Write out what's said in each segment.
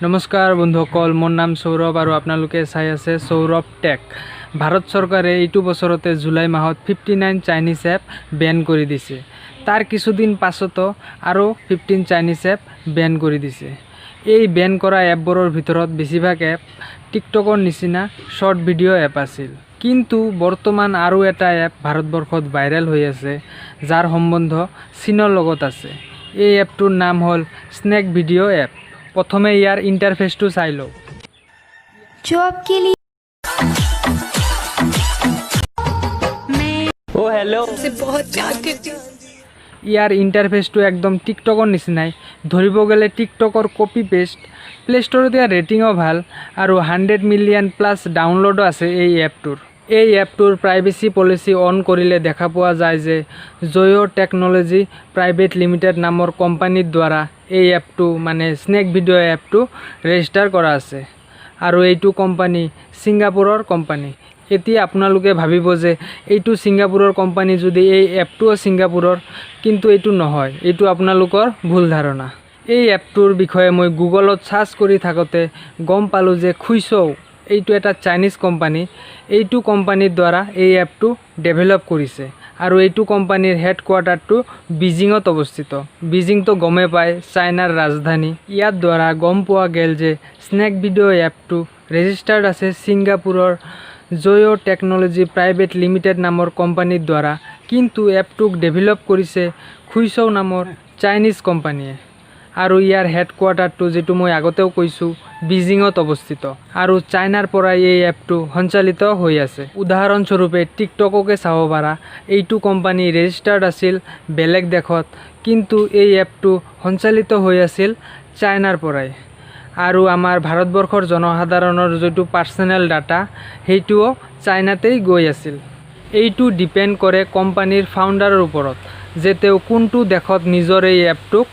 नमस्कार बंधुসকল मोर नाम सौरभ और आपनालोके चाइ आछे सौरभ टेक। भारत सरकारे एइटु बछरते जुलाई माहत 59 चाइनिज एप बैन करि दिছে। तार किछुदिन पाछतो आरो 15 चाइनिज एप बैन करि दिছে। এই बैन करा एपबोৰৰ ভিতৰত बेसिभाग एप टिकटকৰ निचिना शर्ट ভিডিও एप आछिल। किन्तु बर्तमान आरो एटा एप भारतबर्षत भाइरेल হৈ আছে जार सम्बन्ध चीনৰ লগত আছে। এই एपটোৰ नाम हल स्नैक ভিডিও एप। प्रथमे यार इंटरफेस तो चाइ लो। जो आपके लिए ओ हेलो से बहुत प्यार करती हूँ। यार इंटरफेस तो एकदम टिकटकर निचिनाई धरिब गेले टिकटकर कपि पेस्ट। प्ले स्टोर दिया रेटिंगो भाल और 100 मिलियन प्लस डाउनलोडो आछे এই एपटोर। এই एपटोर प्राइवेसी पलिसी ऑन करिले देखा पोৱা যায় যে জয় टेक्नोलॉजी प्राइवेट लिमिटेड नाমৰ কোম্পানীৰ द्वारा এই एपটো माने स्नैक ভিডিও एपটো रेजिस्टार करा আছে और এইটো কোম্পানী সিঙ্গাপুৰৰ কোম্পানী। এতিয়া আপোনালোকে ভাবিব যে এইটো সিঙ্গাপুৰৰ কোম্পানী যদি এই এপটোও সিঙ্গাপুৰৰ, কিন্তু এইটো নহয়, এইটো আপোনালোকৰ ভুল ধাৰণা। এই এপটোৰ বিষয়ে মই গুগলত সাৰ্চ কৰি থাকোতে গম পালো যে খুইছৌ এইটো এটা চাইনিজ কোম্পানী। এইটো কোম্পানীৰ দ্বাৰা এই এপটো ডেভেলপ কৰিছে আৰু এইটো কোম্পানীৰ হেডকোৱাৰ্টাৰটো বিজিঙত অৱস্থিত। বিজিং তো গমে পায় চাইনাৰ ৰাজধানী। ইয়াৰ দ্বাৰা গম পোৱা গেল যে স্নैक ভিডিও এপটো ৰেজিষ্টাৰ্ড আছে সিঙ্গাপুৰৰ জয় টেকনলজি প্ৰাইভেট লিমিটেড নামৰ কোম্পানীৰ দ্বাৰা, কিন্তু এপটোক ডেভেলপ কৰিছে খুইছৌ নামৰ চাইনিজ কোম্পানীয়ে। और यार हेडकोवार्टार तो जी मैं आगतेও কৈছো बीजिंगत अवस्थित और चाइनार पर ये एपटो सञ्चालित हो आछे। उदाहरणस्वरूपे टिकटकके चाब पारा एइटु कोम्पानी रेजिस्टार्ड आछिल बेलेग देशत, किन्तु ये एपटो सञ्चालित हो आछिल चाइनार पराई। और आमार भारतवर्षर जनसाधाৰণৰ जो पार्सनेल डाटा हेइटुओ चाइनातेই गई आछिल। एइटु डिपेंड करे कोम्पानीर फाउंडाৰৰ ओपरत जे तेও कोनटु देशत निजर এই एपटोक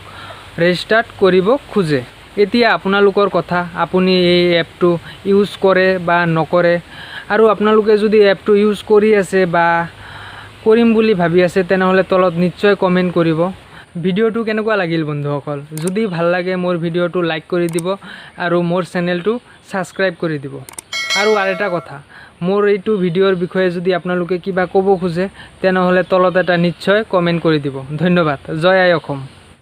रेजिस्टार्ड करिब खोजे। एतिया आपनालोकर कथा, आपुनि এই एपटो यूज करे बा नकरे। और आपनालोके जदि एपटो यूज करि आछे बा करिम बुली भाबि आछे तेनहले तलत निश्चय कमेन्ट करिब। भिडिओटो केनेकुवा लागिल बंधुসকল? जदि ভাল লাগে मोर भिडिओटो लाइक करि दिब और मोर चेनेलटो सबस्क्राइब करि दिब। और आरेटा कथा, मोर एइटो भिडिओर विषये जदि आपनालोके किबा कब खोजे तेनहले तलत एटा निश्चय कमेन्ट करि दिब। धन्यवाद। जय आइ অসম।